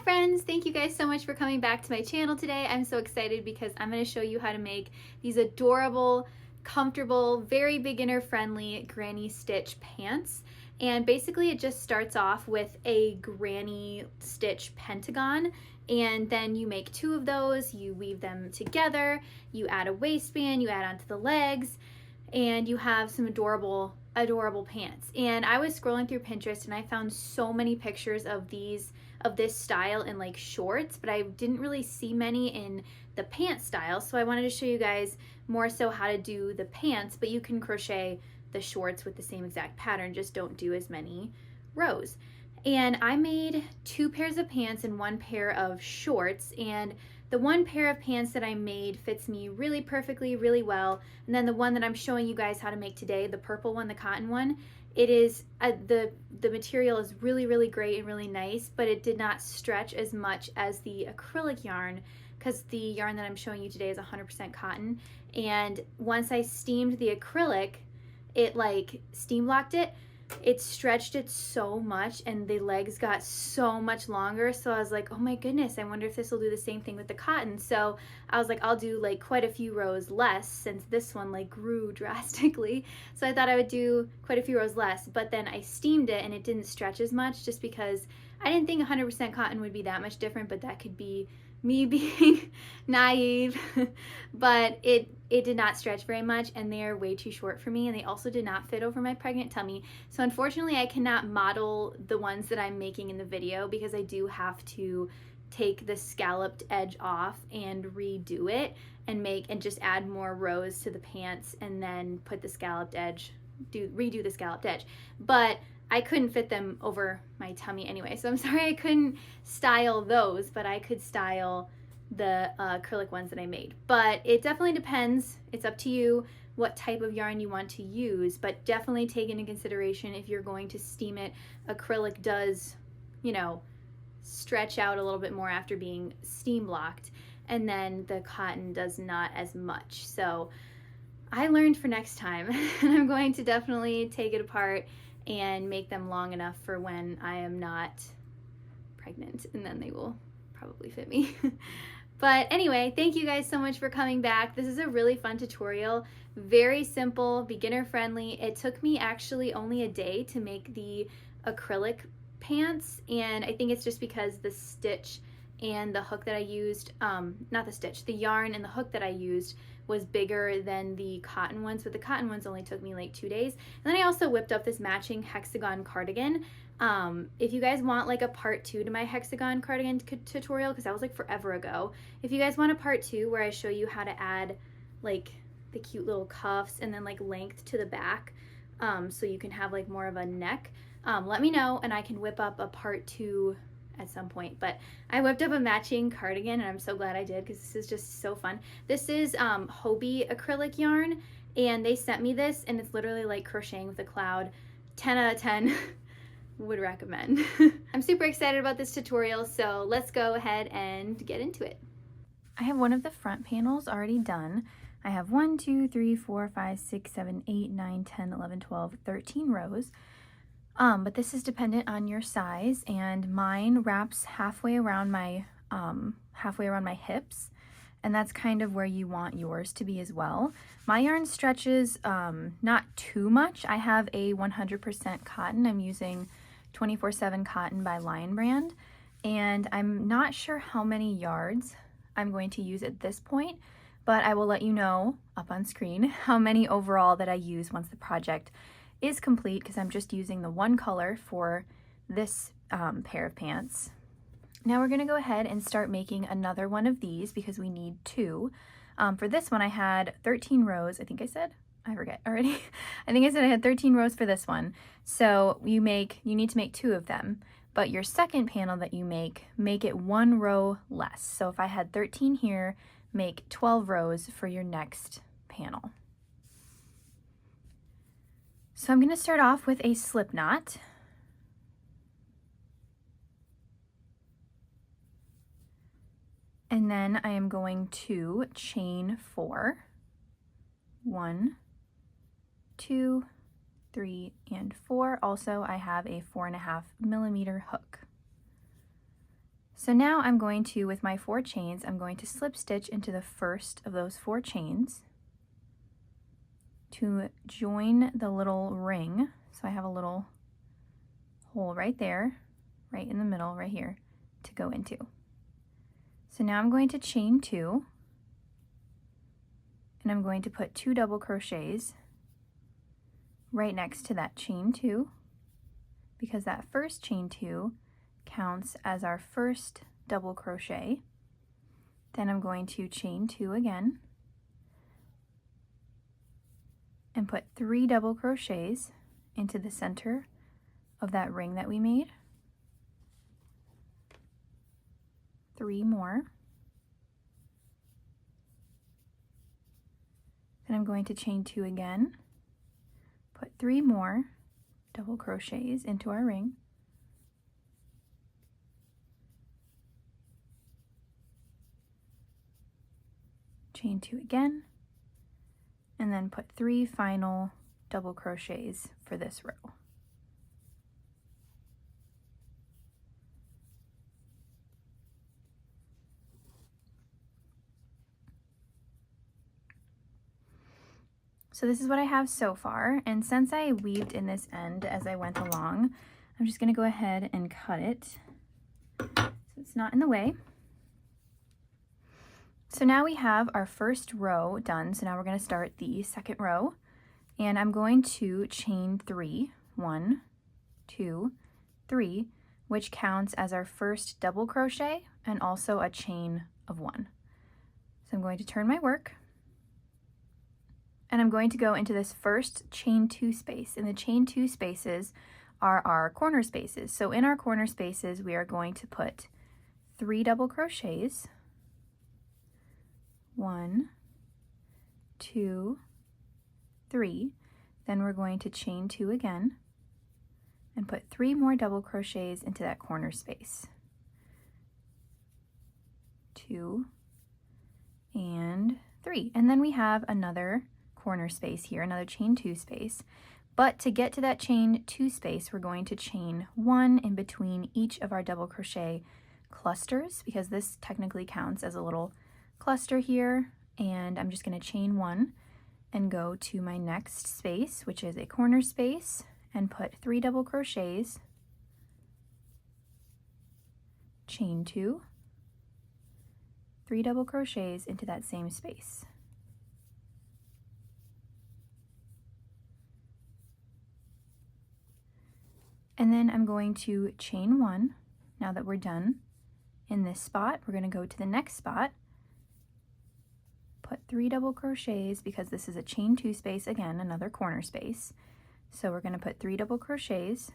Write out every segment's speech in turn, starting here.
friends, thank you guys so much for coming back to my channel today. I'm so excited because I'm going to show you how to make these adorable, comfortable, very beginner friendly granny stitch pants. And basically it just starts off with a granny stitch pentagon, and then you make two of those, you weave them together, you add a waistband, you add onto the legs, and you have some adorable pants. And I was scrolling through Pinterest and I found so many pictures of this style in like shorts, but I didn't really see many in the pant style. So I wanted to show you guys more so how to do the pants, but you can crochet the shorts with the same exact pattern, just don't do as many rows. And I made 2 pairs of pants and 1 pair of shorts, and the 1 pair of pants that I made fits me really perfectly, really well. And then the one that I'm showing you guys how to make today, the purple one, the cotton one, it is, the material is really, really great and really nice, but it did not stretch as much as the acrylic yarn, because the yarn that I'm showing you today is 100% cotton. And once I steamed the acrylic, it like steam locked it. It stretched it so much and the legs got so much longer, so I was like, oh my goodness, I wonder if this will do the same thing with the cotton. So I was like, I'll do like quite a few rows less, since this one like grew drastically. So I thought I would do quite a few rows less, but then I steamed it and it didn't stretch as much, just because I didn't think 100% cotton would be that much different, but that could be me being naive. But it did not stretch very much, and they're way too short for me, and they also did not fit over my pregnant tummy. So unfortunately I cannot model the ones that I'm making in the video, because I do have to take the scalloped edge off and redo it and just add more rows to the pants, and then put the scalloped edge, redo the scalloped edge. But I couldn't fit them over my tummy anyway, so I'm sorry I couldn't style those, but I could style the acrylic ones that I made. But it definitely depends. It's up to you what type of yarn you want to use, but definitely take into consideration if you're going to steam it. Acrylic does, you know, stretch out a little bit more after being steam locked, and then the cotton does not as much. So I learned for next time, and I'm going to definitely take it apart and make them long enough for when I am not pregnant, and then they will probably fit me. But anyway, thank you guys so much for coming back. This is a really fun tutorial, very simple, beginner friendly. It took me actually only a day to make the acrylic pants, and I think it's just because the stitch and the hook that I used, not the stitch, the yarn and the hook that I used was bigger than the cotton ones, but the cotton ones only took me like 2 days. And then I also whipped up this matching hexagon cardigan. If you guys want like a part 2 to my hexagon cardigan tutorial, because that was like forever ago, if you guys want a part 2 where I show you how to add like the cute little cuffs and then like length to the back, so you can have like more of a neck, let me know and I can whip up a part 2 at some point. But I whipped up a matching cardigan, and I'm so glad I did, because this is just so fun. This is Hobie acrylic yarn, and they sent me this, and it's literally like crocheting with a cloud. 10 out of 10 would recommend. I'm super excited about this tutorial, so let's go ahead and get into it. I have one of the front panels already done. I have 1, 2, 3, 4, 5, 6, 7, 8, 9, 10, 11, 12, 13 rows. But this is dependent on your size, and mine wraps halfway around my hips, and that's kind of where you want yours to be as well. My yarn stretches not too much. I have a 100% cotton. I'm using 24/7 cotton by Lion Brand, and I'm not sure how many yards I'm going to use at this point, but I will let you know up on screen how many overall that I use once the project is complete, because I'm just using the one color for this pair of pants. Now we're gonna go ahead and start making another one of these, because we need 2. For this one I had 13 rows, I think I said? I forget already. I think I said I had 13 rows for this one. So you need to make 2 of them, but your second panel that you make it 1 row less. So if I had 13 here, make 12 rows for your next panel. So I'm going to start off with a slip knot. And then I am going to chain 4. 1, 2, 3, and 4. Also, I have a 4.5 millimeter hook. So now I'm going to, with my 4 chains, I'm going to slip stitch into the first of those 4 chains to join the little ring. So I have a little hole right there, right in the middle, right here, to go into. So now I'm going to chain 2, and I'm going to put 2 double crochets right next to that chain 2, because that first chain 2 counts as our first double crochet. Then I'm going to chain 2 again and put 3 double crochets into the center of that ring that we made. 3 more. Then I'm going to chain 2 again, put 3 more double crochets into our ring. Chain 2 again, and then put 3 final double crochets for this row. So this is what I have so far, and since I weaved in this end as I went along, I'm just going to go ahead and cut it so it's not in the way. So now we have our first row done, so now we're going to start the second row, and I'm going to chain 3, 1, 2, 3, which counts as our first double crochet and also a chain of 1. So I'm going to turn my work, and I'm going to go into this first chain 2 space, and the chain 2 spaces are our corner spaces. So in our corner spaces, we are going to put 3 double crochets, 1, 2, 3, then we're going to chain 2 again and put 3 more double crochets into that corner space. 2 and 3, and then we have another corner space here, another chain 2 space. But to get to that chain 2 space, we're going to chain 1 in between each of our double crochet clusters, because this technically counts as a little cluster here, and I'm just going to chain 1 and go to my next space, which is a corner space, and put 3 double crochets, chain 2, 3 double crochets into that same space. And then I'm going to chain 1. Now that we're done in this spot, we're going to go to the next spot, put 3 double crochets, because this is a chain 2 space, again, another corner space. So we're going to put 3 double crochets,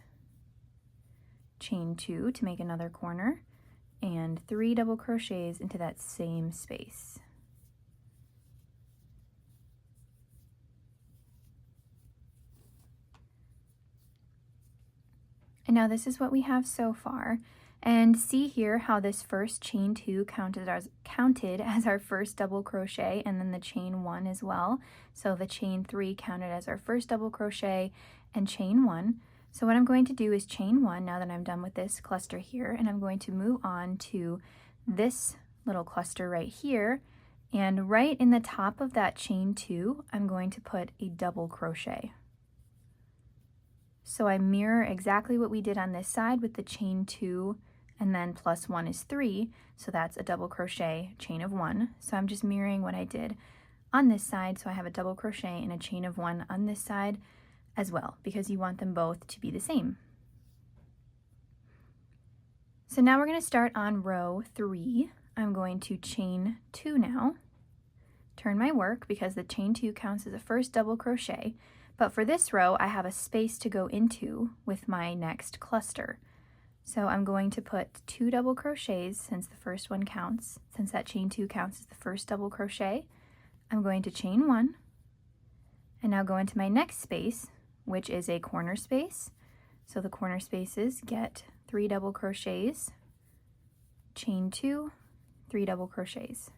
chain 2 to make another corner, and 3 double crochets into that same space. And now this is what we have so far. And see here how this first chain 2 counted as our first double crochet, and then the chain 1 as well. So the chain 3 counted as our first double crochet and chain 1. So what I'm going to do is chain 1 now that I'm done with this cluster here, and I'm going to move on to this little cluster right here, and right in the top of that chain 2, I'm going to put a double crochet. So I mirror exactly what we did on this side with the chain 2, and then plus 1 is 3, so that's a double crochet, chain of 1. So I'm just mirroring what I did on this side, so I have a double crochet and a chain of 1 on this side as well, because you want them both to be the same. So now we're going to start on row 3. I'm going to chain 2 now, turn my work, because the chain 2 counts as a first double crochet, but for this row I have a space to go into with my next cluster. So I'm going to put 2 double crochets, since the first one counts, since that chain 2 counts as the first double crochet. I'm going to chain 1, and now go into my next space, which is a corner space. So the corner spaces get 3 double crochets, chain 2, 3 double crochets.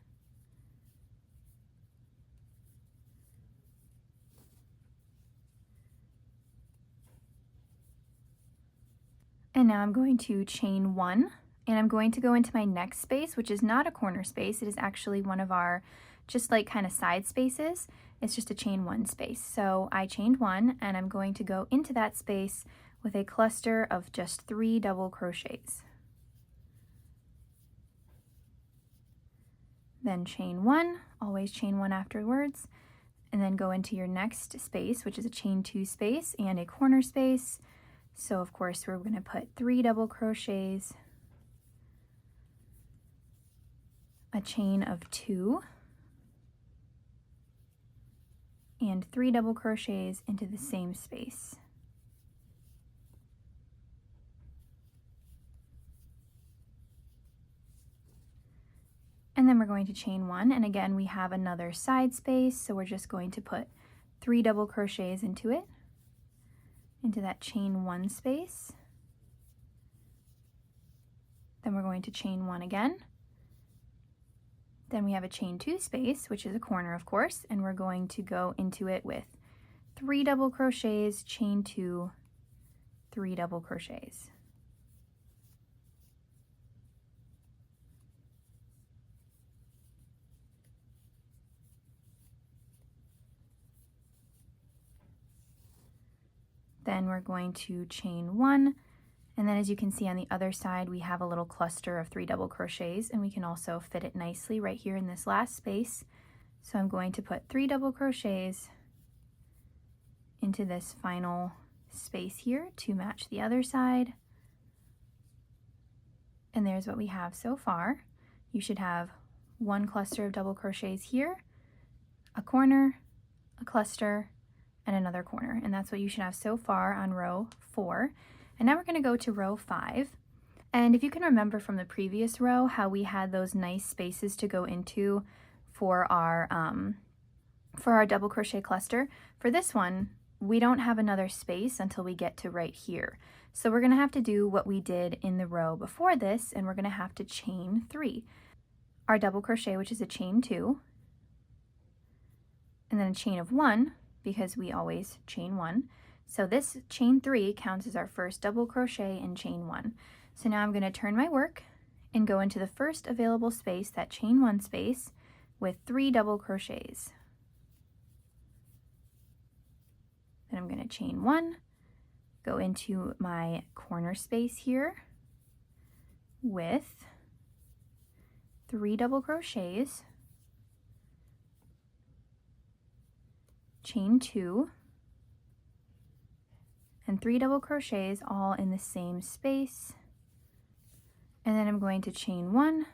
And now I'm going to chain 1 And I'm going to go into my next space, which is not a corner space. It is actually one of our just like kind of side spaces. It's just a chain one space. So I chained one, and I'm going to go into that space with a cluster of just 3 double crochets. Then chain one, always chain one afterwards, and then go into your next space, which is a chain 2 space and a corner space. So of course we're going to put 3 double crochets, a chain of 2, and 3 double crochets into the same space. And then we're going to chain one, and again we have another side space, so we're just going to put 3 double crochets into it, into that chain one space. Then we're going to chain one again. Then we have a chain 2 space, which is a corner of course, and we're going to go into it with 3 double crochets, chain 2, 3 double crochets. Then we're going to chain one, and then as you can see on the other side we have a little cluster of 3 double crochets, and we can also fit it nicely right here in this last space. So I'm going to put 3 double crochets into this final space here to match the other side. And there's what we have so far. You should have one cluster of double crochets here, a corner, a cluster, and another corner, and that's what you should have so far on row 4. And now we're going to go to row 5, and if you can remember from the previous row how we had those nice spaces to go into for our double crochet cluster, for this one we don't have another space until we get to right here. So we're going to have to do what we did in the row before this, and we're going to have to chain 3. Our double crochet, which is a chain 2, and then a chain of 1, because we always chain 1. So this chain 3 counts as our first double crochet in chain 1. So now I'm going to turn my work and go into the first available space, that chain 1 space, with 3 double crochets. Then I'm going to chain 1, go into my corner space here with 3 double crochets, chain 2, and 3 double crochets all in the same space. And then I'm going to chain 1.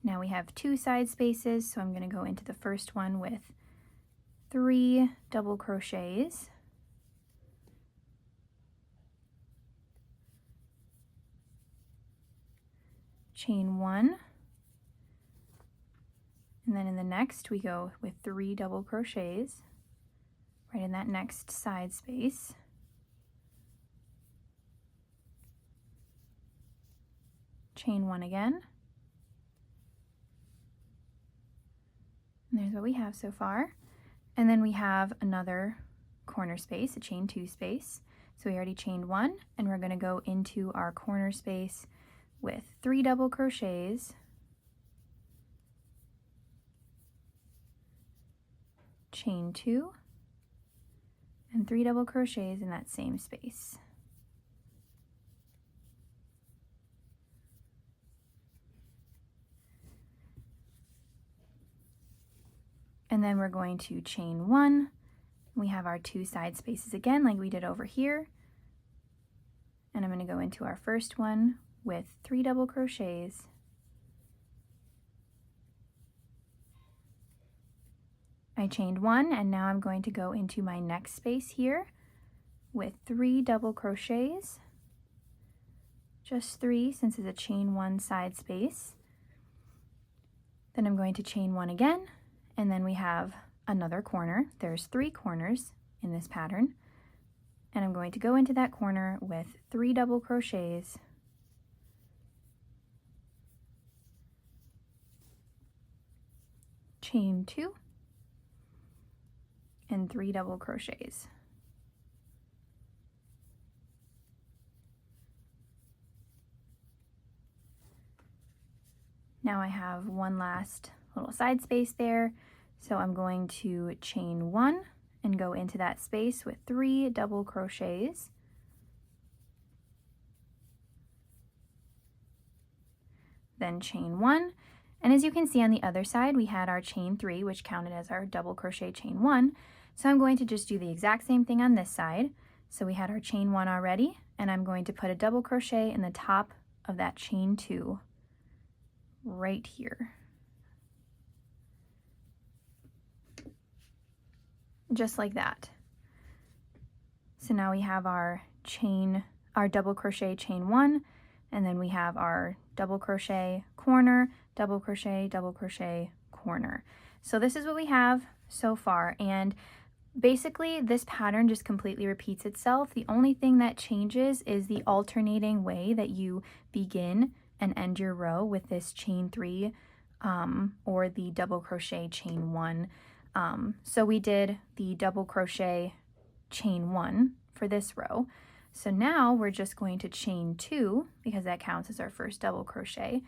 Now we have 2 side spaces, so I'm going to go into the first one with 3 double crochets, chain 1, and then in the next we go with 3 double crochets right in that next side space, chain 1 again, and there's what we have so far. And then we have another corner space, a chain 2 space. So we already chained 1, and we're going to go into our corner space with 3 double crochets, chain 2, and 3 double crochets in that same space. And then we're going to chain 1. We have our 2 side spaces again like we did over here. And I'm going to go into our first one with 3 double crochets, I chained 1, and now I'm going to go into my next space here with 3 double crochets, just 3 since it's a chain 1 side space. Then I'm going to chain 1 again, and then we have another corner. There's 3 corners in this pattern, and I'm going to go into that corner with 3 double crochets, chain 2, and 3 double crochets. Now I have one last little side space there, so I'm going to chain 1 and go into that space with 3 double crochets. Then chain 1, and as you can see on the other side we had our chain 3, which counted as our double crochet chain 1. So I'm going to just do the exact same thing on this side. So we had our chain 1 already, and I'm going to put a double crochet in the top of that chain 2 right here. Just like that. So now we have our double crochet chain 1, and then we have our double crochet corner, double crochet, corner. So this is what we have so far, and basically this pattern just completely repeats itself. The only thing that changes is the alternating way that you begin and end your row with this chain 3 or the double crochet chain 1. So we did the double crochet chain 1 for this row. So now we're just going to chain 2 because that counts as our first double crochet,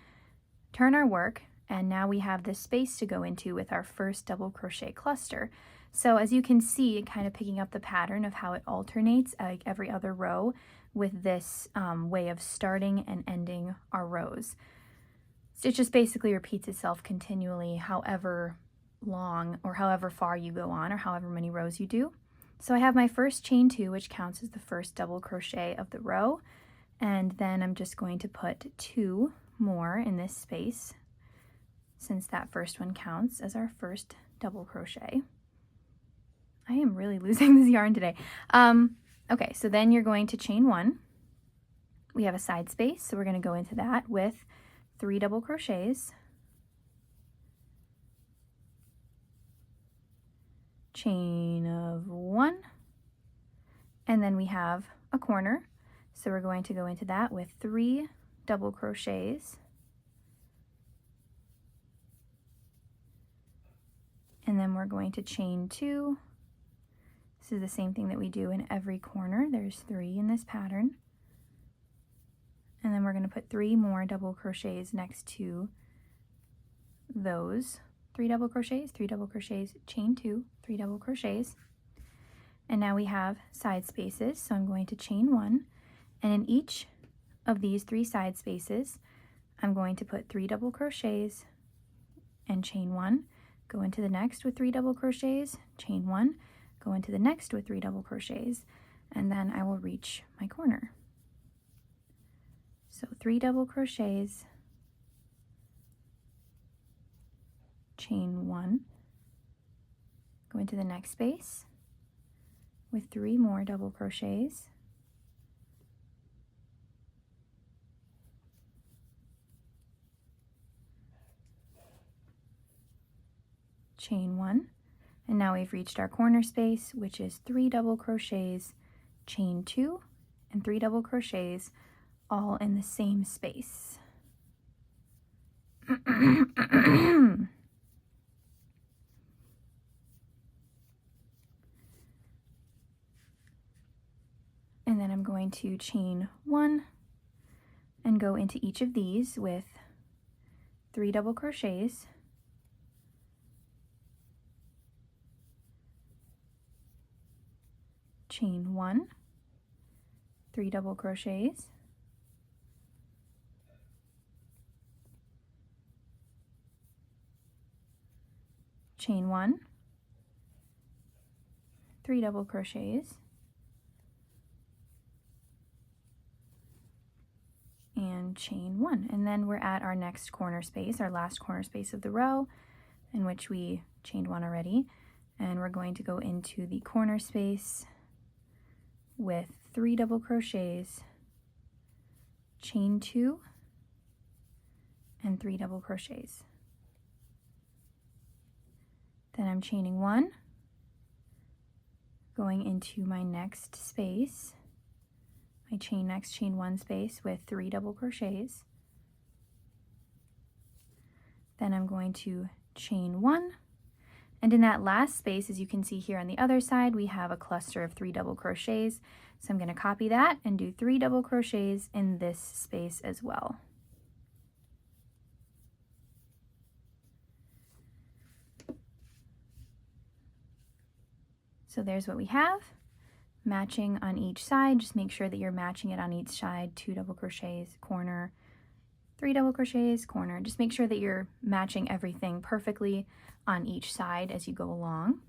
turn our work, and now we have this space to go into with our first double crochet cluster. So as you can see, kind of picking up the pattern of how it alternates like every other row with this way of starting and ending our rows. So it just basically repeats itself continually however long or however far you go on or however many rows you do. So I have my first chain 2, which counts as the first double crochet of the row, and then I'm just going to put 2 more in this space since that first one counts as our first double crochet. I am really losing this yarn today. Okay, so then you're going to chain 1. We have a side space, so we're going to go into that with 3 double crochets, chain of 1, and then we have a corner, so we're going to go into that with 3 double crochets, and then we're going to chain 2. This is the same thing that we do in every corner. There's 3 in this pattern, and then we're going to put 3 more double crochets next to those 3 double crochets, chain 2, 3 double crochets. And now we have side spaces, so I'm going to chain 1, and in each of these 3 side spaces I'm going to put 3 double crochets and chain 1, go into the next with 3 double crochets, chain 1, go into the next with 3 double crochets, and then I will reach my corner. So 3 double crochets, chain 1, go into the next space with 3 more double crochets, chain 1, and now we've reached our corner space, which is 3 double crochets, chain 2, and 3 double crochets all in the same space. And then I'm going to chain 1 and go into each of these with 3 double crochets, chain 1, 3 double crochets, chain 1, 3 double crochets, and chain 1, and then we're at our next corner space, our last corner space of the row, in which we chained 1 already, and we're going to go into the corner space with 3 double crochets, chain 2, and 3 double crochets. Then I'm chaining 1, going into my next space, my next chain 1 space with 3 double crochets. Then I'm going to chain 1, and in that last space, as you can see here on the other side, we have a cluster of 3 double crochets. So I'm going to copy that and do 3 double crochets in this space as well. So there's what we have, matching on each side. Just make sure that you're matching it on each side. 2 double crochets, corner, 3 double crochets, corner. Just make sure that you're matching everything perfectly on each side as you go along.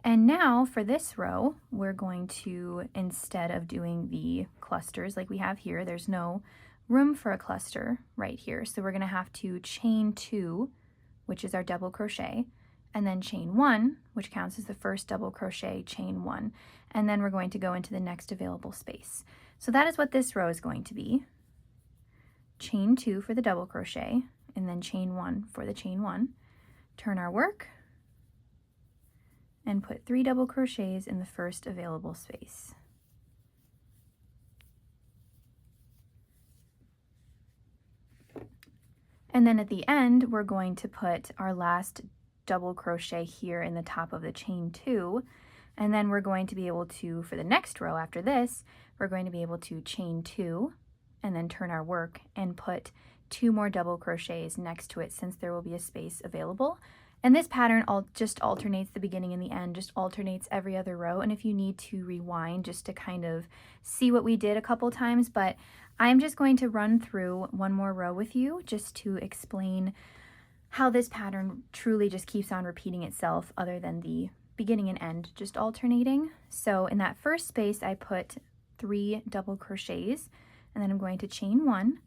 And now for this row, we're going to, instead of doing the clusters like we have here, there's no room for a cluster right here. So we're going to have to chain 2, which is our double crochet, and then chain 1, which counts as the first double crochet, chain 1, and then we're going to go into the next available space. So that is what this row is going to be. Chain 2 for the double crochet, and then chain 1 for the chain 1. Turn our work, and put 3 double crochets in the first available space. And then at the end, we're going to put our last double crochet here in the top of the chain 2, and then we're going to be able to, for the next row after this, we're going to be able to chain 2 and then turn our work and put 2 more double crochets next to it, since there will be a space available. And this pattern just alternates the beginning and the end, just alternates every other row. And if you need to rewind just to kind of see what we did a couple times, but I'm just going to run through one more row with you just to explain how this pattern truly just keeps on repeating itself, other than the beginning and end just alternating. So in that first space, I put 3 double crochets, and then I'm going to chain 1.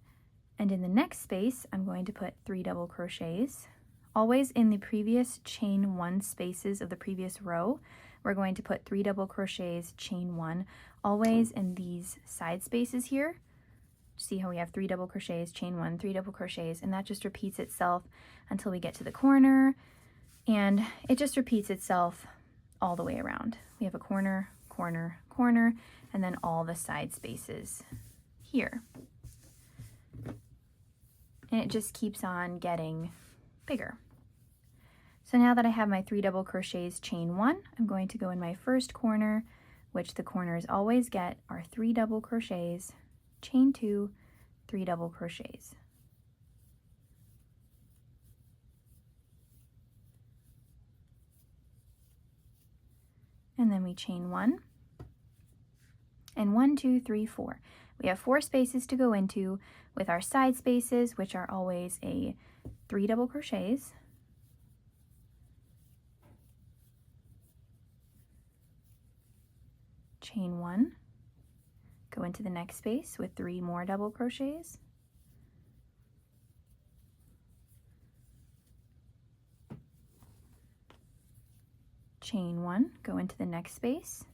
And in the next space, I'm going to put 3 double crochets. Always in the previous chain 1 spaces of the previous row, we're going to put 3 double crochets, chain 1, always in these side spaces here. See how we have 3 double crochets, chain 1, 3 double crochets, and that just repeats itself until we get to the corner, and it just repeats itself all the way around. We have a corner, corner, corner, and then all the side spaces here. And it just keeps on getting bigger. So now that I have my 3 double crochets, chain 1, I'm going to go in my first corner, which the corners always get are 3 double crochets, chain 2, 3 double crochets. And then we chain 1, and 1, 2, 3, 4. We have 4 spaces to go into with our side spaces, which are always a 3 double crochets, chain 1, go into the next space with 3 more double crochets, chain 1, go into the next space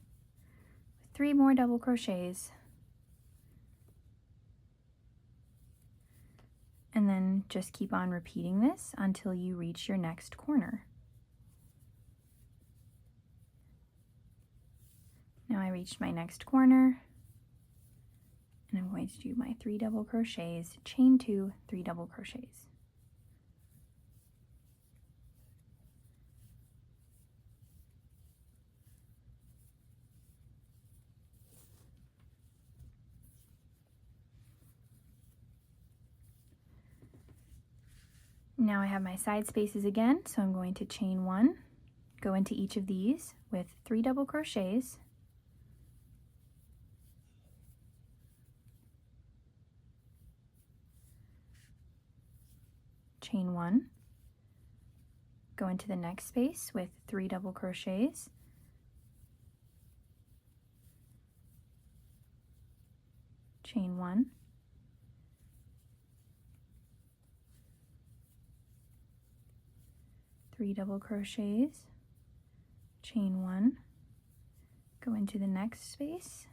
with 3 more double crochets, and then just keep on repeating this until you reach your next corner. Now I reached my next corner, and I'm going to do my 3 double crochets, chain 2, 3 double crochets. Now I have my side spaces again, so I'm going to chain 1, go into each of these with 3 double crochets, chain 1, go into the next space with 3 double crochets, chain 1, three double crochets, chain 1, go into the next space,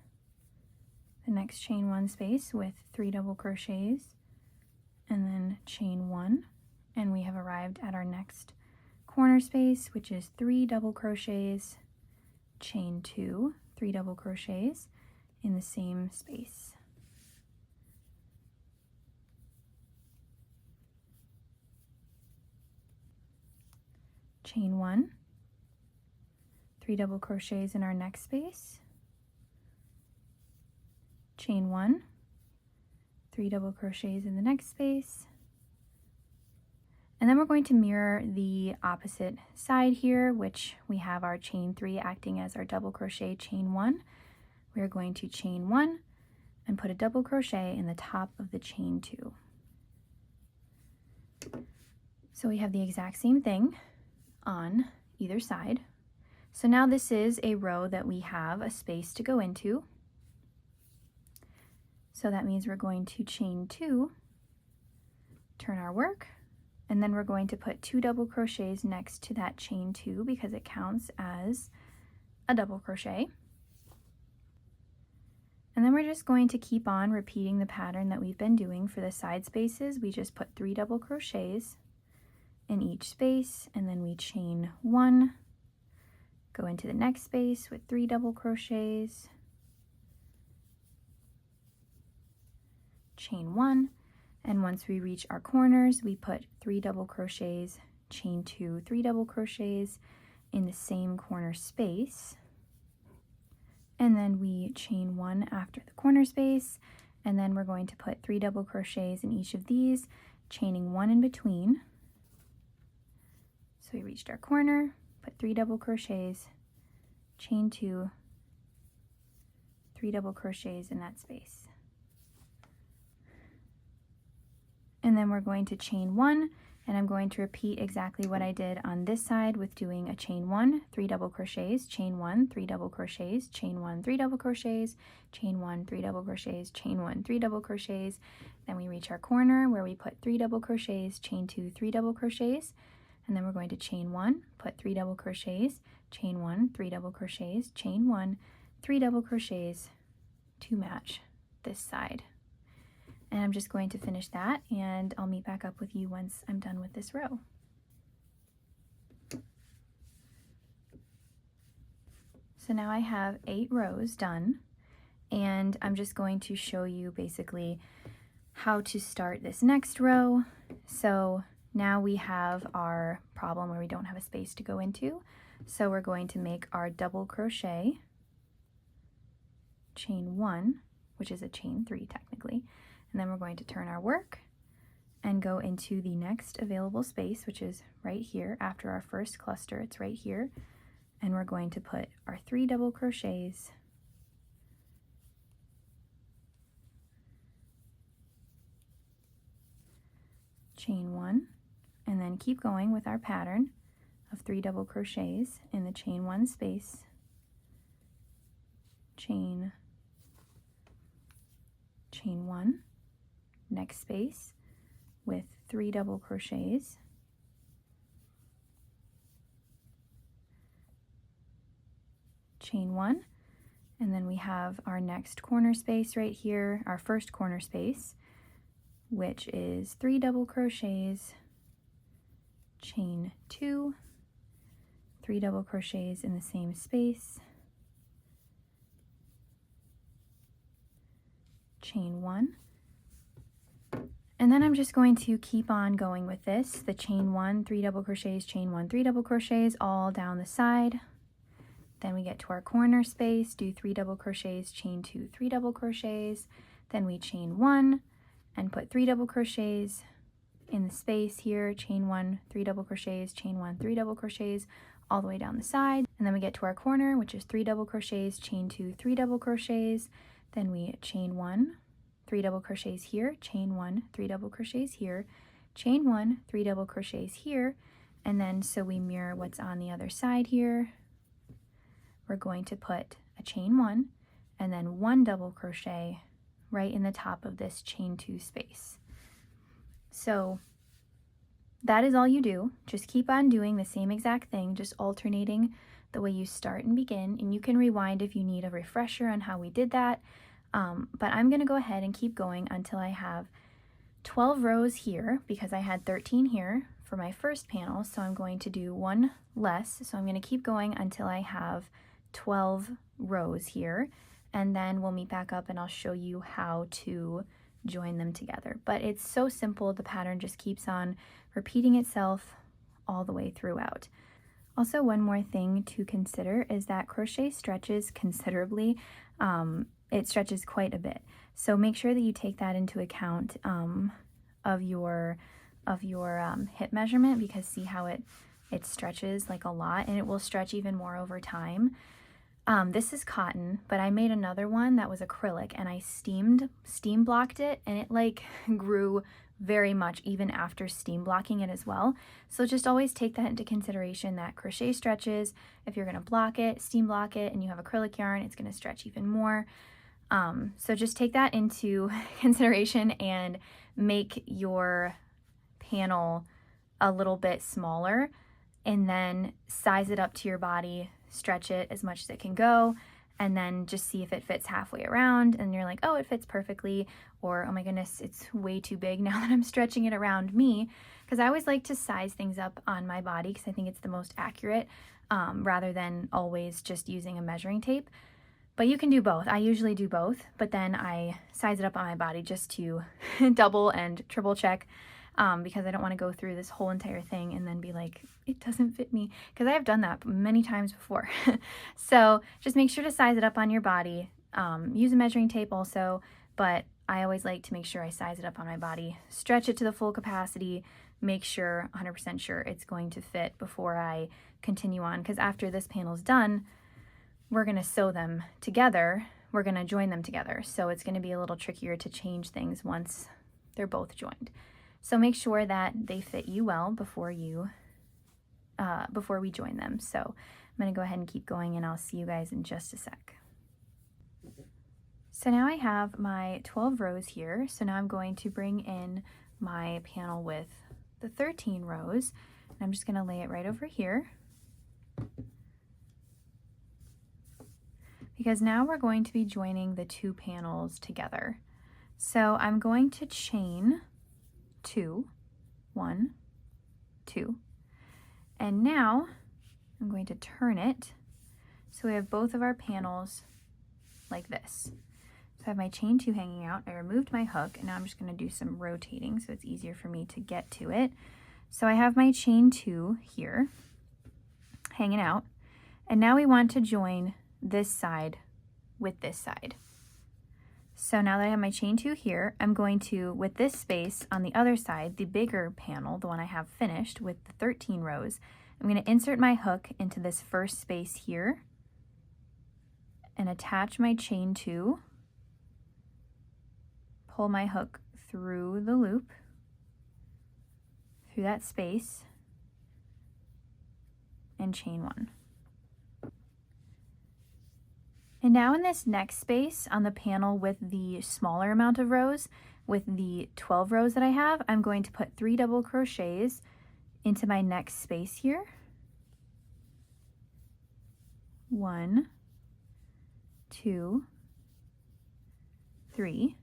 the next chain 1 space with 3 double crochets, and then chain 1, and we have arrived at our next corner space, which is 3 double crochets, chain 2, 3 double crochets in the same space. Chain 1, 3 double crochets in our next space, chain 1, 3 double crochets in the next space, And then we're going to mirror the opposite side here, which we have our chain 3 acting as our double crochet chain 1. We're going to chain 1 and put a double crochet in the top of the chain 2. So we have the exact same thing on either side. So now this is a row that we have a space to go into. So that means we're going to chain 2, turn our work, and then we're going to put 2 double crochets next to that chain 2 because it counts as a double crochet. And then we're just going to keep on repeating the pattern that we've been doing for the side spaces. We just put 3 double crochets in each space, and then we chain 1, go into the next space with 3 double crochets, chain 1, and once we reach our corners, we put 3 double crochets, chain 2, 3 double crochets in the same corner space, and then we chain 1 after the corner space, and then we're going to put 3 double crochets in each of these, chaining 1 in between. So we reached our corner, put 3 double crochets, chain 2, 3 double crochets in that space. And then we're going to chain 1, and I'm going to repeat exactly what I did on this side with doing a chain 1, 3 double crochets, chain 1, 3 double crochets, chain 1, 3 double crochets, chain 1, 3 double crochets, chain 1, 3 double crochets. Then we reach our corner where we put 3 double crochets, chain 2, 3 double crochets, and then we're going to chain 1, put 3 double crochets, chain 1, 3 double crochets, chain 1, 3 double crochets to match this side. And I'm just going to finish that, and I'll meet back up with you once I'm done with this row. So now I have 8 rows done, and I'm just going to show you basically how to start this next row. So now we have our problem where we don't have a space to go into. So we're going to make our double crochet, chain 1, which is a chain 3 technically. And then we're going to turn our work and go into the next available space, which is right here after our first cluster. It's right here. And we're going to put our 3 double crochets, chain 1, and then keep going with our pattern of 3 double crochets in the chain 1 space, chain 1, next space with 3 double crochets, chain 1, and then we have our next corner space right here, our first corner space, which is 3 double crochets, chain 2, 3 double crochets in the same space, chain 1. And then I'm just going to keep on going with this, the chain 1, 3 double crochets, chain 1, 3 double crochets all down the side. Then we get to our corner space, do 3 double crochets, chain 2, 3 double crochets. Then we chain 1 and put 3 double crochets in the space here, chain 1, 3 double crochets, chain 1, 3 double crochets all the way down the side. And then we get to our corner, which is 3 double crochets, chain 2, 3 double crochets. Then we chain 1, 3 double crochets here, chain 1, 3 double crochets here, chain 1, 3 double crochets here, and then so we mirror what's on the other side here. We're going to put a chain 1 and then 1 double crochet right in the top of this chain 2 space. So that is all you do. Just keep on doing the same exact thing, just alternating the way you start and begin, and you can rewind if you need a refresher on how we did that. But I'm going to go ahead and keep going until I have 12 rows here because I had 13 here for my first panel, so I'm going to do 1 less. So I'm going to keep going until I have 12 rows here, and then we'll meet back up and I'll show you how to join them together. But it's so simple, the pattern just keeps on repeating itself all the way throughout. Also, one more thing to consider is that crochet stretches considerably. It stretches quite a bit. So make sure that you take that into account of your of your hip measurement, because see how it stretches like a lot, and it will stretch even more over time. This is cotton, but I made another one that was acrylic, and I steam blocked it, and it like grew very much even after steam blocking it as well. So just always take that into consideration, that crochet stretches. If you're going to block it, steam block it, and you have acrylic yarn, it's going to stretch even more. So just take that into consideration and make your panel a little bit smaller, and then size it up to your body, stretch it as much as it can go, and then just see if it fits halfway around, and you're like, oh, it fits perfectly, or oh my goodness, it's way too big now that I'm stretching it around me, because I always like to size things up on my body because I think it's the most accurate, rather than always just using a measuring tape. But you can do both. I usually do both, but then I size it up on my body just to double and triple check, because I don't want to go through this whole entire thing and then be like, it doesn't fit me, because I have done that many times before. So just make sure to size it up on your body. Use a measuring tape also, but I always like to make sure I size it up on my body, stretch it to the full capacity, make sure 100% sure it's going to fit before I continue on, because after this panel's done, we're going to sew them together. We're going to join them together. So it's going to be a little trickier to change things once they're both joined. So make sure that they fit you well before we join them. So I'm going to go ahead and keep going, and I'll see you guys in just a sec. So now I have my 12 rows here. So now I'm going to bring in my panel with the 13 rows, and I'm just going to lay it right over here, because now we're going to be joining the two panels together. So I'm going to chain 2, 1, 2, and now I'm going to turn it so we have both of our panels like this. So I have my chain 2 hanging out. I removed my hook, and now I'm just going to do some rotating so it's easier for me to get to it. So I have my chain 2 here hanging out, and now we want to join this side with this side. So now that I have my chain 2 here, I'm going to, with this space on the other side, the bigger panel, the one I have finished with the 13 rows, I'm going to insert my hook into this first space here and attach my chain 2, pull my hook through the loop, through that space, and chain 1. And now in this next space on the panel with the smaller amount of rows, with the 12 rows that I have, I'm going to put 3 double crochets into my next space here. 1, 2, 3.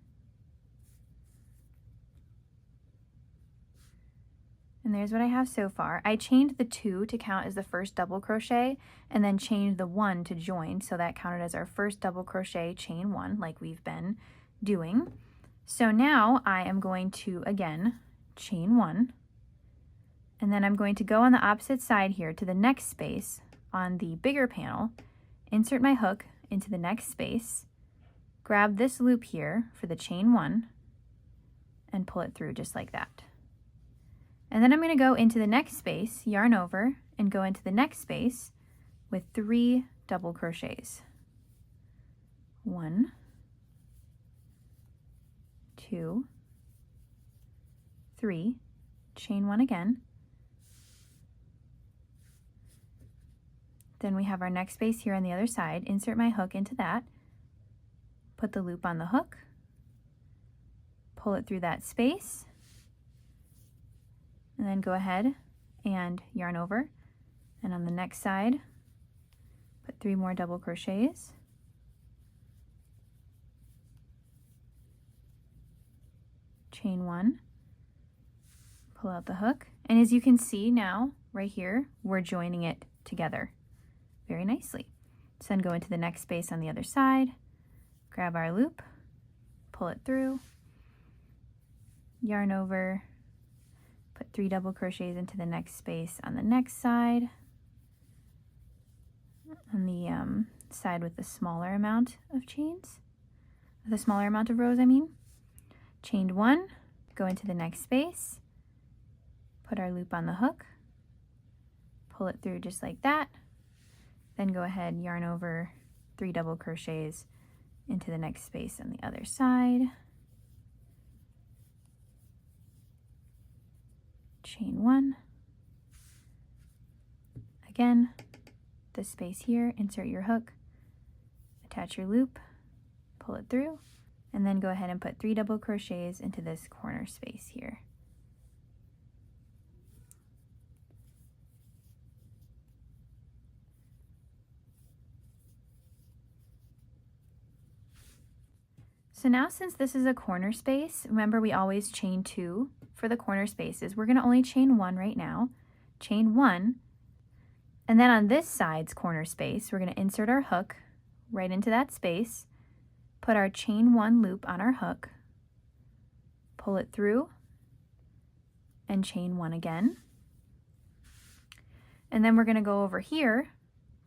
And there's what I have so far. I chained the 2 to count as the first double crochet, and then chained the 1 to join, so that counted as our first double crochet, chain 1, like we've been doing. So now I am going to, again, chain 1, and then I'm going to go on the opposite side here to the next space on the bigger panel, insert my hook into the next space, grab this loop here for the chain 1, and pull it through just like that. And then I'm going to go into the next space, yarn over, and go into the next space with 3 double crochets. 1, 2, 3, chain 1 again. Then we have our next space here on the other side. Insert my hook into that, put the loop on the hook, pull it through that space, and then go ahead and yarn over, and on the next side put 3 more double crochets, chain 1, pull out the hook, and as you can see now right here, we're joining it together very nicely. So then go into the next space on the other side, grab our loop, pull it through, yarn over, put 3 double crochets into the next space on the next side, on the side with the smaller amount of chains, the smaller amount of rows I mean. Chained 1, go into the next space, put our loop on the hook, pull it through just like that, then go ahead, yarn over 3 double crochets into the next space on the other side, chain 1, again, the space here, insert your hook, attach your loop, pull it through, and then go ahead and put 3 double crochets into this corner space here. So now, since this is a corner space, remember we always chain 2 for the corner spaces. We're going to only chain 1 right now. Chain 1, and then on this side's corner space, we're going to insert our hook right into that space, put our chain 1 loop on our hook, pull it through, and chain 1 again. And then we're going to go over here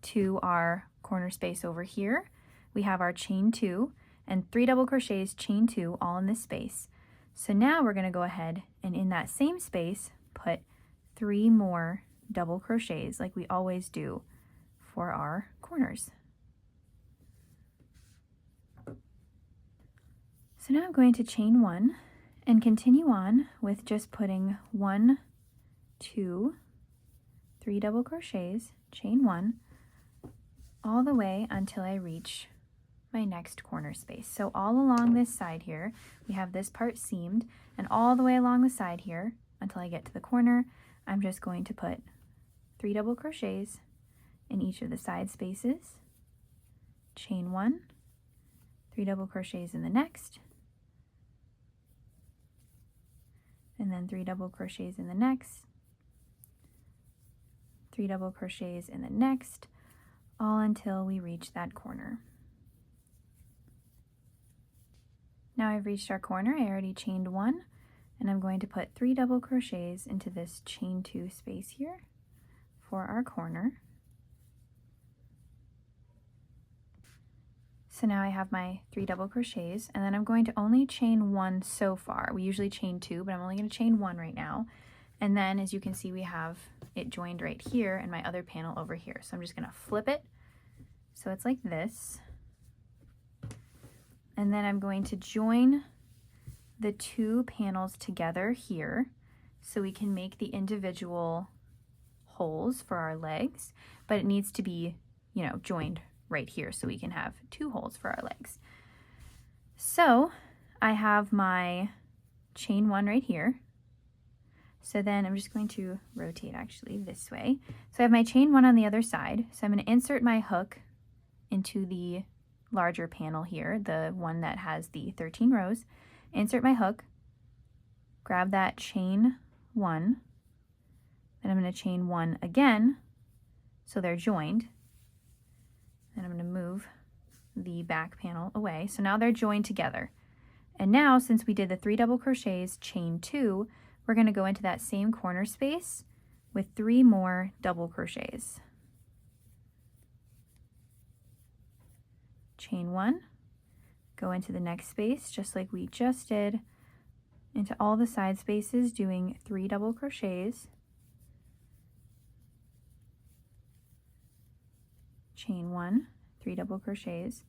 to our corner space over here. We have our chain 2 and 3 double crochets, chain 2, all in this space. So now we're going to go ahead and in that same space put 3 more double crochets like we always do for our corners. So now I'm going to chain 1 and continue on with just putting 1, 2, 3 double crochets, chain 1, all the way until I reach my next corner space. So all along this side here, we have this part seamed, and all the way along the side here until I get to the corner, I'm just going to put 3 double crochets in each of the side spaces, chain 1, 3 double crochets in the next, and then 3 double crochets in the next, 3 double crochets in the next, all until we reach that corner. Now I've reached our corner. I already chained 1, and I'm going to put 3 double crochets into this chain 2 space here for our corner. So now I have my 3 double crochets, and then I'm going to only chain 1 so far. We usually chain 2, but I'm only going to chain 1 right now. And then, as you can see, we have it joined right here and my other panel over here. So I'm just going to flip it so it's like this. And then I'm going to join the 2 panels together here so we can make the individual holes for our legs, but it needs to be, you know, joined right here so we can have 2 holes for our legs. So I have my chain 1 right here. So then I'm just going to rotate actually this way. So I have my chain 1 on the other side. So I'm going to insert my hook into the larger panel here, the one that has the 13 rows, insert my hook, grab that chain 1, then I'm going to chain 1 again so they're joined, then I'm going to move the back panel away. So now they're joined together. And now, since we did the 3 double crochets, chain 2, we're going to go into that same corner space with 3 more double crochets. Chain 1, go into the next space just like we just did, into all the side spaces doing 3 double crochets, chain 1, 3 double crochets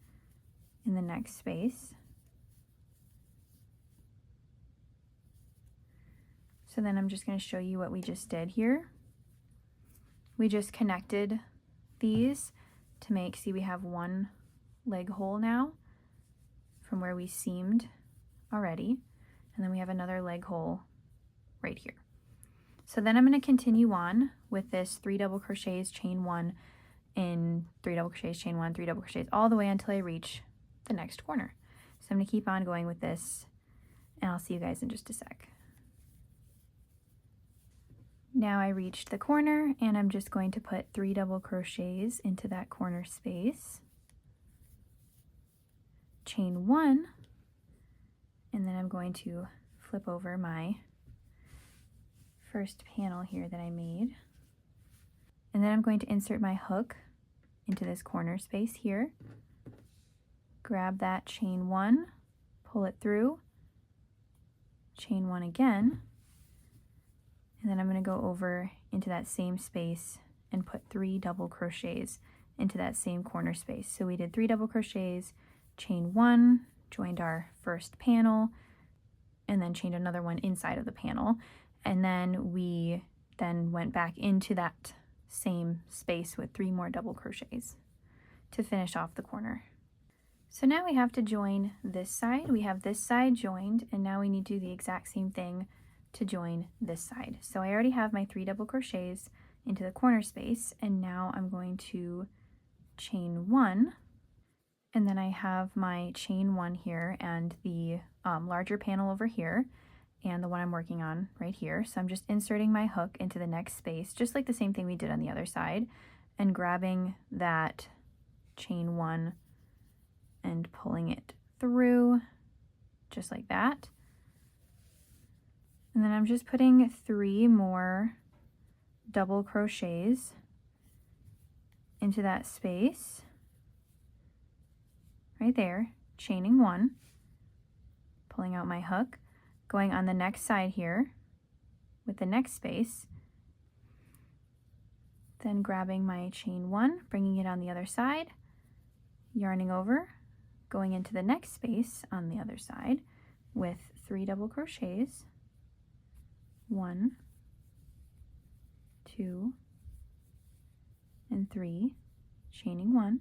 in the next space. So then I'm just going to show you what we just did here. We just connected these to make, see, we have 1 leg hole now from where we seamed already, and then we have another leg hole right here. So then I'm going to continue on with this 3 double crochets, chain 1, in 3 double crochets, chain 1, 3 double crochets, all the way until I reach the next corner. So I'm going to keep on going with this, and I'll see you guys in just a sec. Now I reached the corner, and I'm just going to put 3 double crochets into that corner space, chain 1, and then I'm going to flip over my first panel here that I made, and then I'm going to insert my hook into this corner space here, grab that chain 1, pull it through, chain 1 again, And then I'm going to go over into that same space and put 3 double crochets into that same corner space. So we did 3 double crochets, chain 1, joined our first panel, and then chained another one inside of the panel. And then we went back into that same space with 3 more double crochets to finish off the corner. So now we have to join this side. We have this side joined, and now we need to do the exact same thing to join this side. So I already have my 3 double crochets into the corner space, and now I'm going to chain 1, and then I have my chain 1 here and the larger panel over here and the one I'm working on right here. So I'm just inserting my hook into the next space, just like the same thing we did on the other side, and grabbing that chain 1 and pulling it through just like that. And then I'm just putting 3 more double crochets into that space right there, chaining 1, pulling out my hook, going on the next side here with the next space, then grabbing my chain 1, bringing it on the other side, yarning over, going into the next space on the other side with 3 double crochets, 1, 2, and 3, chaining 1.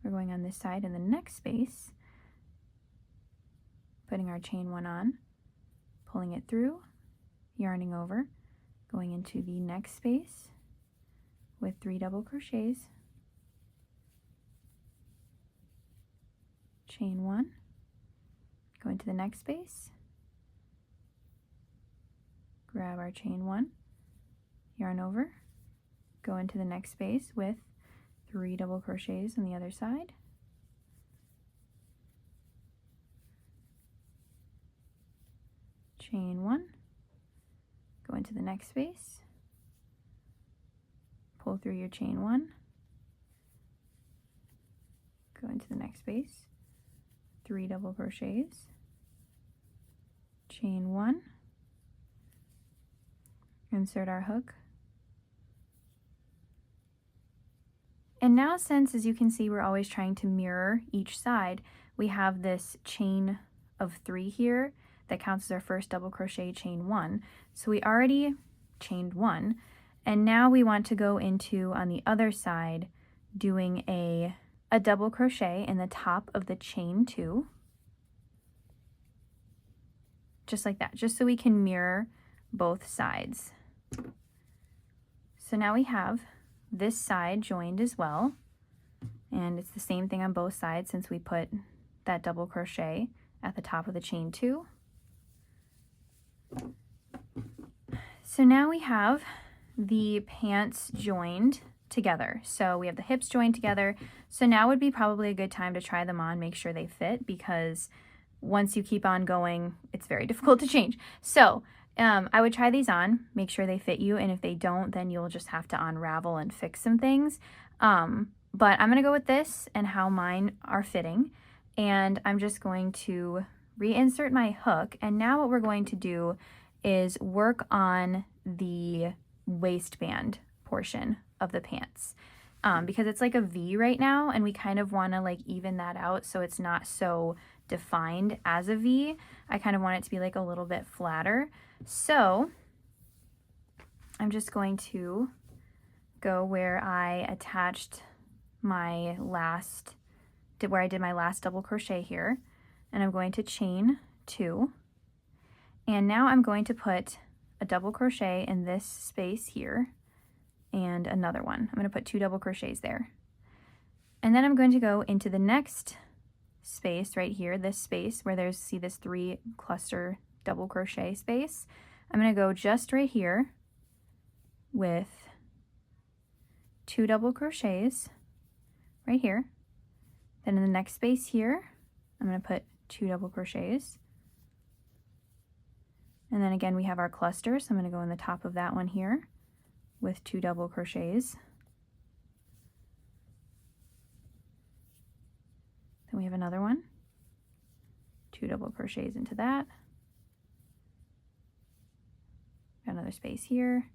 We're going on this side in the next space, putting our chain 1 on, pulling it through, yarning over, going into the next space with 3 double crochets, chain 1, go into the next space, grab our chain 1, yarn over, go into the next space with 3 double crochets on the other side, chain 1, go into the next space, pull through your chain 1, go into the next space, 3 double crochets, chain 1, insert our hook. And now, since, as you can see, we're always trying to mirror each side, we have this chain of 3 here that counts as our first double crochet, chain 1. So we already chained 1, and now we want to go into, on the other side, doing a double crochet in the top of the chain 2, just like that, just so we can mirror both sides. So now we have this side joined as well, and it's the same thing on both sides since we put that double crochet at the top of the chain 2. So now we have the pants joined together. So we have the hips joined together. So now would be probably a good time to try them on, make sure they fit, because once you keep on going, it's very difficult to change. So I would try these on, make sure they fit you, and if they don't, then you'll just have to unravel and fix some things. But I'm going to go with this and how mine are fitting, and I'm just going to reinsert my hook, and now what we're going to do is work on the waistband portion of the pants, because it's like a V right now, and we kind of want to like even that out so it's not so defined as a V. I kind of want it to be like a little bit flatter. So I'm just going to go where I attached my last, where I did my last double crochet here, and I'm going to chain 2, and now I'm going to put a double crochet in this space here and another one. I'm going to put 2 double crochets there, and then I'm going to go into the next space right here, this space where there's, see this 3 cluster double crochet space. I'm going to go just right here with 2 double crochets right here. Then in the next space here, I'm going to put 2 double crochets. And then again, we have our cluster, so I'm going to go in the top of that one here with 2 double crochets. Then we have another one, 2 double crochets into that. another space here,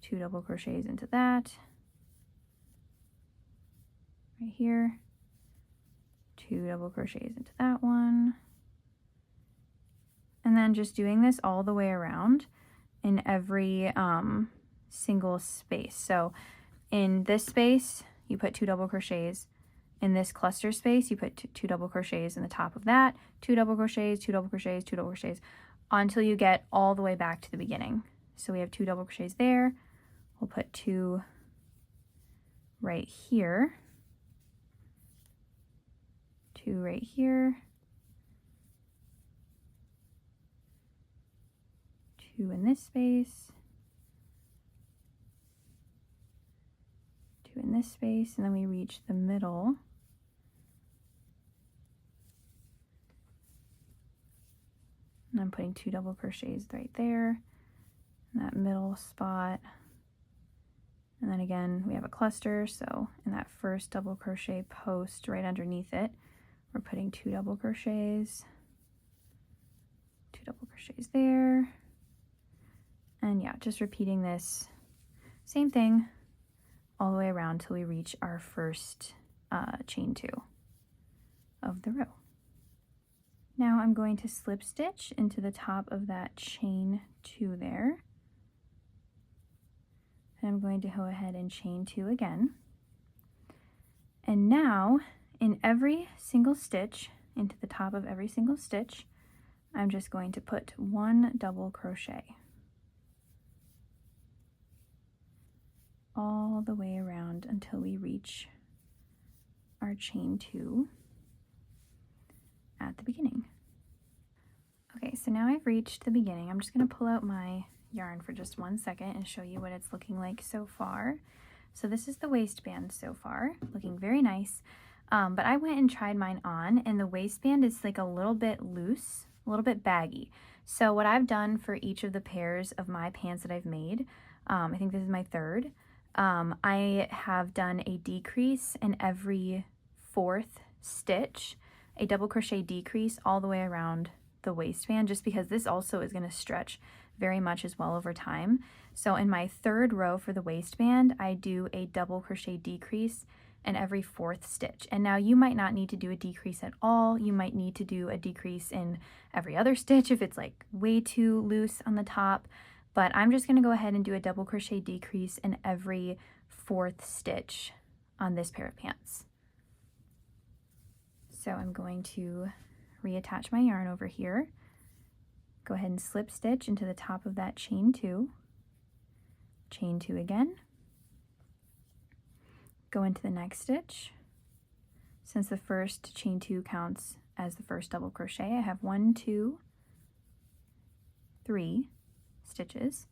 2 double crochets into that, right here, 2 double crochets into that one, and then just doing this all the way around in every single space. So in this space, you put 2 double crochets. In this cluster space, you put two double crochets in the top of that, 2 double crochets, 2 double crochets, 2 double crochets, until you get all the way back to the beginning. So we have 2 double crochets there. We'll put 2 right here, 2 right here, 2 in this space, 2 in this space, and then we reach the middle. And I'm putting 2 double crochets right there in that middle spot. And then again, we have a cluster, so in that first double crochet post right underneath it, we're putting 2 double crochets, 2 double crochets there. And yeah, just repeating this same thing all the way around till we reach our first chain 2 of the row. Now I'm going to slip stitch into the top of that chain 2 there. And I'm going to go ahead and chain 2 again. And now in every single stitch, into the top of every single stitch, I'm just going to put 1 double crochet all the way around until we reach our chain 2 at the beginning. Okay, so now I've reached the beginning. I'm just going to pull out my yarn for just 1 second and show you what it's looking like so far. So this is the waistband so far, looking very nice. But I went and tried mine on, and the waistband is like a little bit loose, a little bit baggy. So what I've done for each of the pairs of my pants that I've made, I think this is my 3rd, I have done a decrease in every 4th stitch, a double crochet decrease all the way around the waistband, just because this also is going to stretch very much as well over time. So in my 3rd row for the waistband, I do a double crochet decrease in every 4th stitch. And now you might not need to do a decrease at all. You might need to do a decrease in every other stitch if it's like way too loose on the top. But I'm just going to go ahead and do a double crochet decrease in every 4th stitch on this pair of pants. So I'm going to reattach my yarn over here. Go ahead and slip stitch into the top of that chain 2. Chain 2 again. Go into the next stitch. Since the first chain 2 counts as the first double crochet, I have 1, 2, 3 stitches.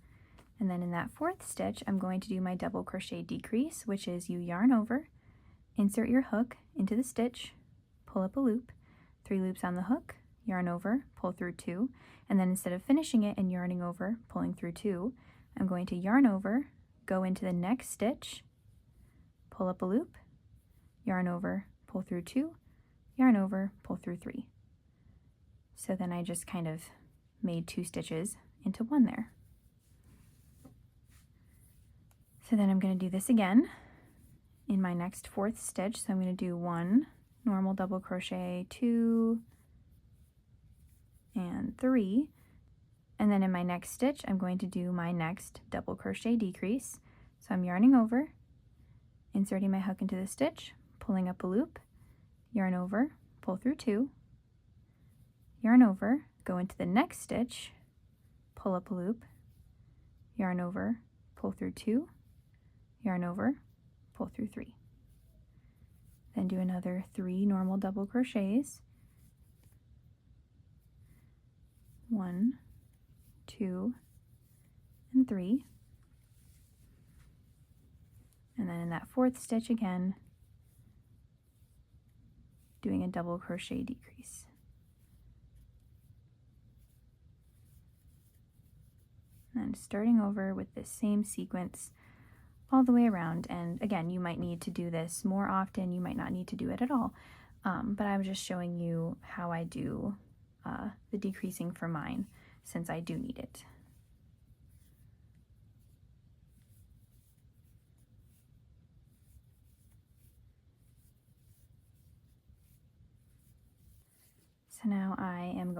And then in that 4th stitch, I'm going to do my double crochet decrease, which is you yarn over, insert your hook into the stitch, pull up a loop, 3 loops on the hook, yarn over, pull through 2, and then instead of finishing it and yarning over, pulling through 2, I'm going to yarn over, go into the next stitch, pull up a loop, yarn over, pull through 2, yarn over, pull through 3. So then I just kind of made 2 stitches into 1 there. So then I'm going to do this again in my next 4th stitch. So I'm going to do 1 normal double crochet, 2, and 3. And then in my next stitch, I'm going to do my next double crochet decrease. So I'm yarning over, inserting my hook into the stitch, pulling up a loop, yarn over, pull through 2, yarn over, go into the next stitch, pull up a loop, yarn over, pull through 2, yarn over, pull through 3. Then do another 3 normal double crochets. 1, 2, and 3. And then in that 4th stitch again, doing a double crochet decrease. And then starting over with this same sequence all the way around. And again, you might need to do this more often, you might not need to do it at all. But I was just showing you how I do the decreasing for mine, since I do need it. So now I'm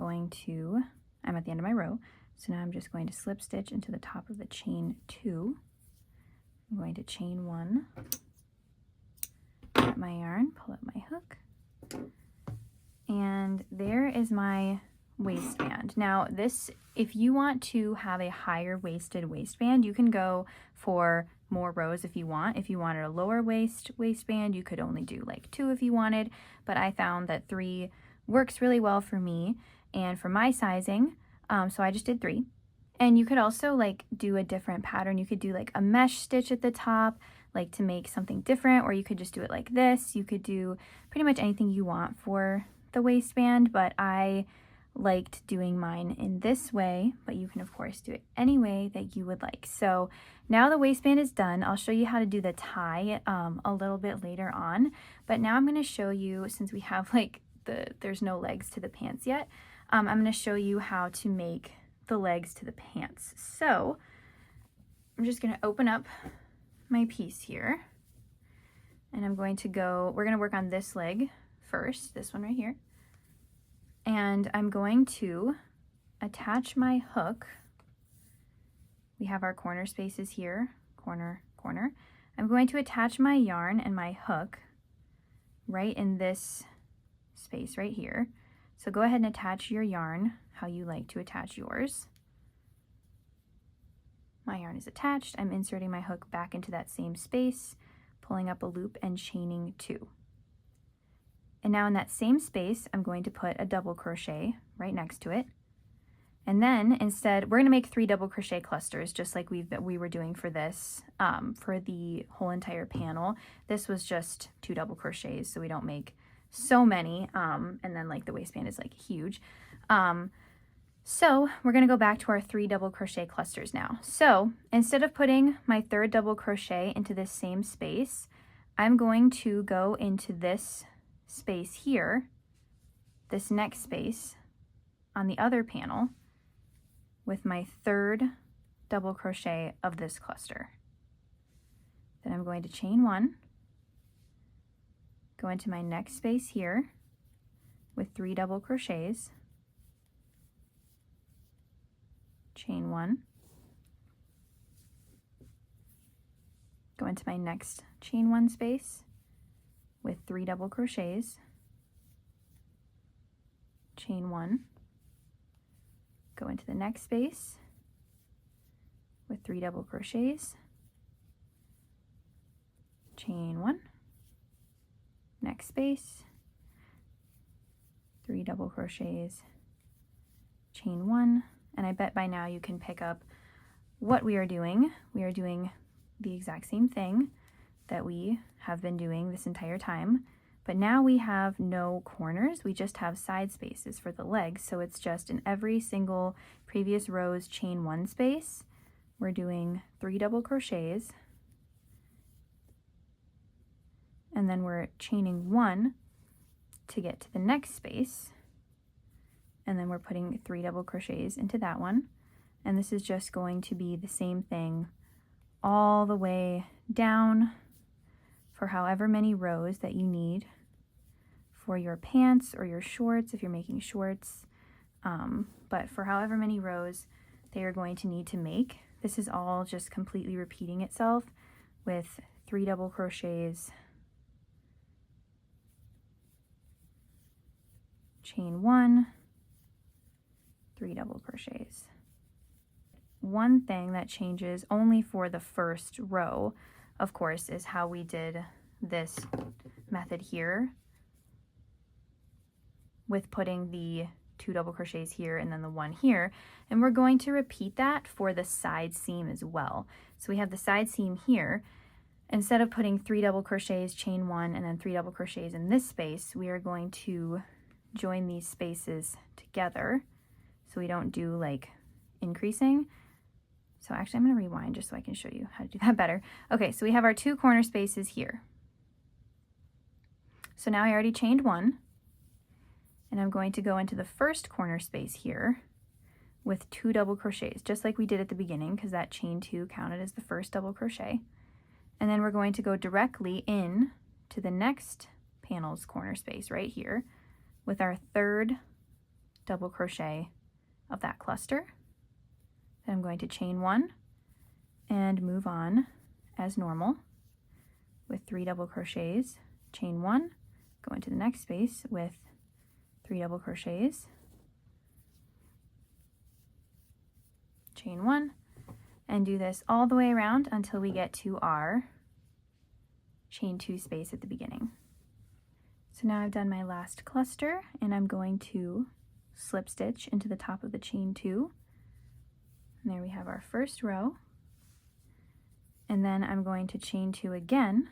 at the end of my row, so now I'm just going to slip stitch into the top of the chain 2. I'm going to chain 1, cut my yarn, pull up my hook, and there is my waistband. Now this, if you want to have a higher waisted waistband, you can go for more rows if you want. If you wanted a lower waistband, you could only do like 2 if you wanted, but I found that 3 works really well for me and for my sizing, so I just did 3. And you could also like do a different pattern. You could do like a mesh stitch at the top, like to make something different, or you could just do it like this. You could do pretty much anything you want for the waistband, but I liked doing mine in this way, but you can of course do it any way that you would like. So now the waistband is done. I'll show you how to do the tie a little bit later on, but now I'm going to show you, since we have like there's no legs to the pants yet, I'm going to show you how to make the legs to the pants. So I'm just going to open up my piece here, and we're going to work on this leg first, this one right here, and I'm going to attach my hook. We have our corner spaces here, corner, corner. I'm going to attach my yarn and my hook right in this space right here. So go ahead and attach your yarn how you like to attach yours. My yarn is attached. I'm inserting my hook back into that same space, pulling up a loop and chaining 2. And now in that same space, I'm going to put a double crochet right next to it. And then instead, we're going to make 3 double crochet clusters, just like we were doing for this, for the whole entire panel. This was just 2 double crochets, so we don't make so many, and then like the waistband is like huge. So we're going to go back to our 3 double crochet clusters now. So instead of putting my 3rd double crochet into this same space, I'm going to go into this space here, this next space on the other panel, with my 3rd double crochet of this cluster. Then I'm going to chain 1, go into my next space here with 3 double crochets, chain 1, go into my next chain 1 space with 3 double crochets, chain 1, go into the next space with 3 double crochets, chain 1, next space, 3 double crochets, chain 1, and I bet by now you can pick up what we are doing. We are doing the exact same thing that we have been doing this entire time, but now we have no corners, we just have side spaces for the legs. So it's just in every single previous row's chain 1 space, we're doing 3 double crochets, and then we're chaining 1 to get to the next space, and then we're putting 3 double crochets into that one. And this is just going to be the same thing all the way down for however many rows that you need for your pants or your shorts if you're making shorts, but for however many rows they are going to need to make. This is all just completely repeating itself with 3 double crochets, chain 1, 3 double crochets. One thing that changes only for the first row, of course, is how we did this method here with putting the 2 double crochets here and then the 1 here, and we're going to repeat that for the side seam as well. So we have the side seam here. Instead of putting 3 double crochets, chain 1, and then 3 double crochets in this space, we are going to join these spaces together so we don't do like increasing. So actually I'm going to rewind just so I can show you how to do that better. Okay, so we have our 2 corner spaces here. So now I already chained 1, and I'm going to go into the first corner space here with 2 double crochets, just like we did at the beginning, because that chain 2 counted as the first double crochet. And then we're going to go directly in to the next panel's corner space right here with our 3rd double crochet of that cluster. Then I'm going to chain 1 and move on as normal with 3 double crochets, chain 1, go into the next space with 3 double crochets, chain 1, and do this all the way around until we get to our chain 2 space at the beginning. So now I've done my last cluster, and I'm going to slip stitch into the top of the chain 2. And there we have our first row. And then I'm going to chain 2 again,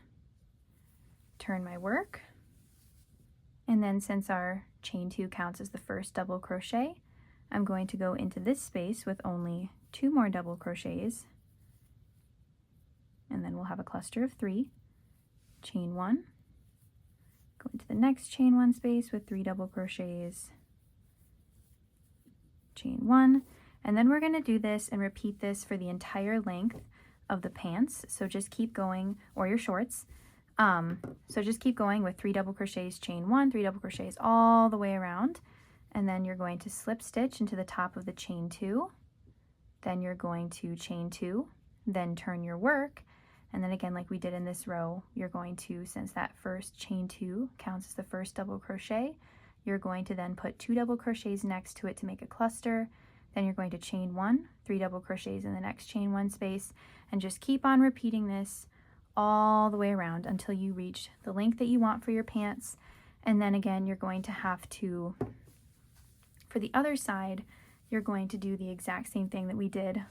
turn my work, and then since our chain 2 counts as the first double crochet, I'm going to go into this space with only 2 more double crochets, and then we'll have a cluster of 3, chain 1, go into the next chain 1 space with 3 double crochets, chain 1, and then we're going to do this and repeat this for the entire length of the pants. So just keep going, or your shorts. So just keep going with 3 double crochets, chain 1, 3 double crochets all the way around, and then you're going to slip stitch into the top of the chain 2, then you're going to chain 2, then turn your work, and then again, like we did in this row, you're going to, since that first chain 2 counts as the first double crochet, you're going to then put 2 double crochets next to it to make a cluster. Then you're going to chain 1, 3 double crochets in the next chain 1 space, and just keep on repeating this all the way around until you reach the length that you want for your pants. And then again, you're going to have to, for the other side, you're going to do the exact same thing that we did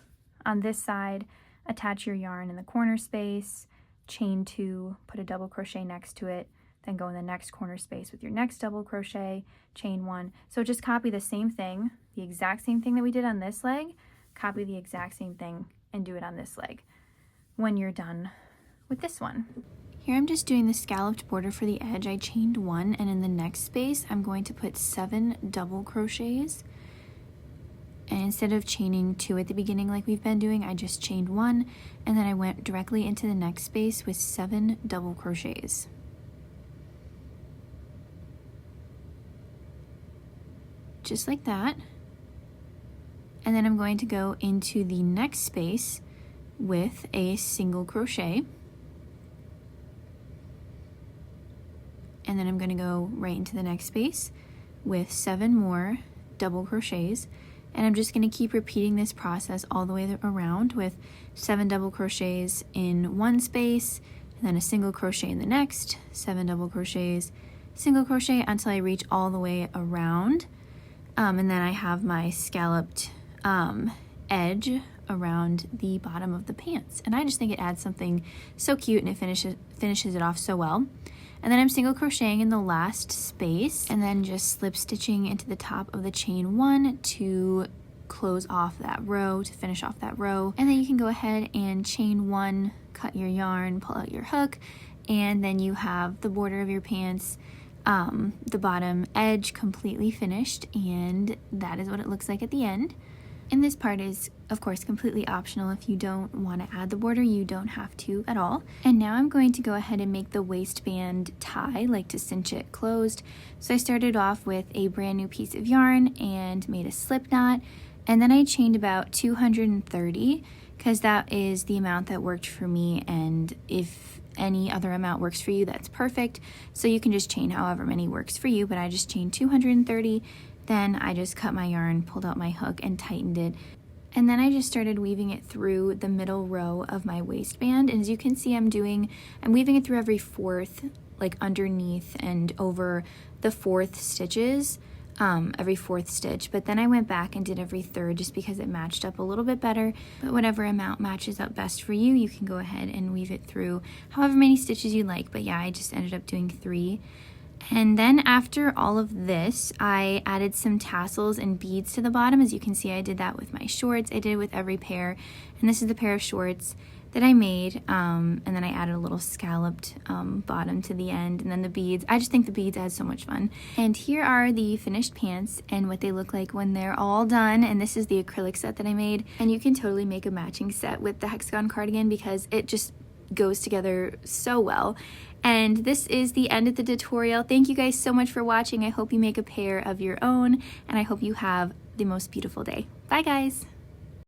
on this side. Attach your yarn in the corner space, chain 2, put a double crochet next to it, then go in the next corner space with your next double crochet, chain 1. So just copy the same thing, the exact same thing that we did on this leg, copy the exact same thing and do it on this leg when you're done with this one. Here I'm just doing the scalloped border for the edge. I chained 1, and in the next space I'm going to put 7 double crochets. And instead of chaining 2 at the beginning like we've been doing, I just chained 1, and then I went directly into the next space with 7 double crochets. Just like that. And then I'm going to go into the next space with a single crochet. And then I'm going to go right into the next space with 7 more double crochets. And I'm just going to keep repeating this process all the way around with 7 double crochets in one space, and then a single crochet in the next, 7 double crochets, single crochet until I reach all the way around. And then I have my scalloped edge around the bottom of the pants. And I just think it adds something so cute, and it finishes it off so well. And then I'm single crocheting in the last space, and then just slip stitching into the top of the chain 1 to close off that row, to finish off that row. And then you can go ahead and chain 1, cut your yarn, pull out your hook, and then you have the border of your pants, the bottom edge completely finished, and that is what it looks like at the end. And this part is, of course, completely optional. If you don't want to add the border, you don't have to at all. And now I'm going to go ahead and make the waistband tie, like to cinch it closed. So I started off with a brand new piece of yarn and made a slip knot. And then I chained about 230 because that is the amount that worked for me. And if any other amount works for you, that's perfect. So you can just chain however many works for you, but I just chained 230. Then I just cut my yarn, pulled out my hook, and tightened it. And then I just started weaving it through the middle row of my waistband. And as you can see, I'm weaving it through every 4th, like underneath and over the 4th stitches, every 4th stitch. But then I went back and did every 3rd just because it matched up a little bit better. But whatever amount matches up best for you, you can go ahead and weave it through however many stitches you like. But yeah, I just ended up doing 3. And then after all of this, I added some tassels and beads to the bottom. As you can see, I did that with my shorts. I did it with every pair. And this is the pair of shorts that I made. And then I added a little scalloped bottom to the end. And then the beads. I just think the beads add so much fun. And here are the finished pants and what they look like when they're all done. And this is the acrylic set that I made. And you can totally make a matching set with the hexagon cardigan because it just goes together so well. And this is the end of the tutorial. Thank you guys so much for watching. I hope you make a pair of your own, and I hope you have the most beautiful day. Bye guys.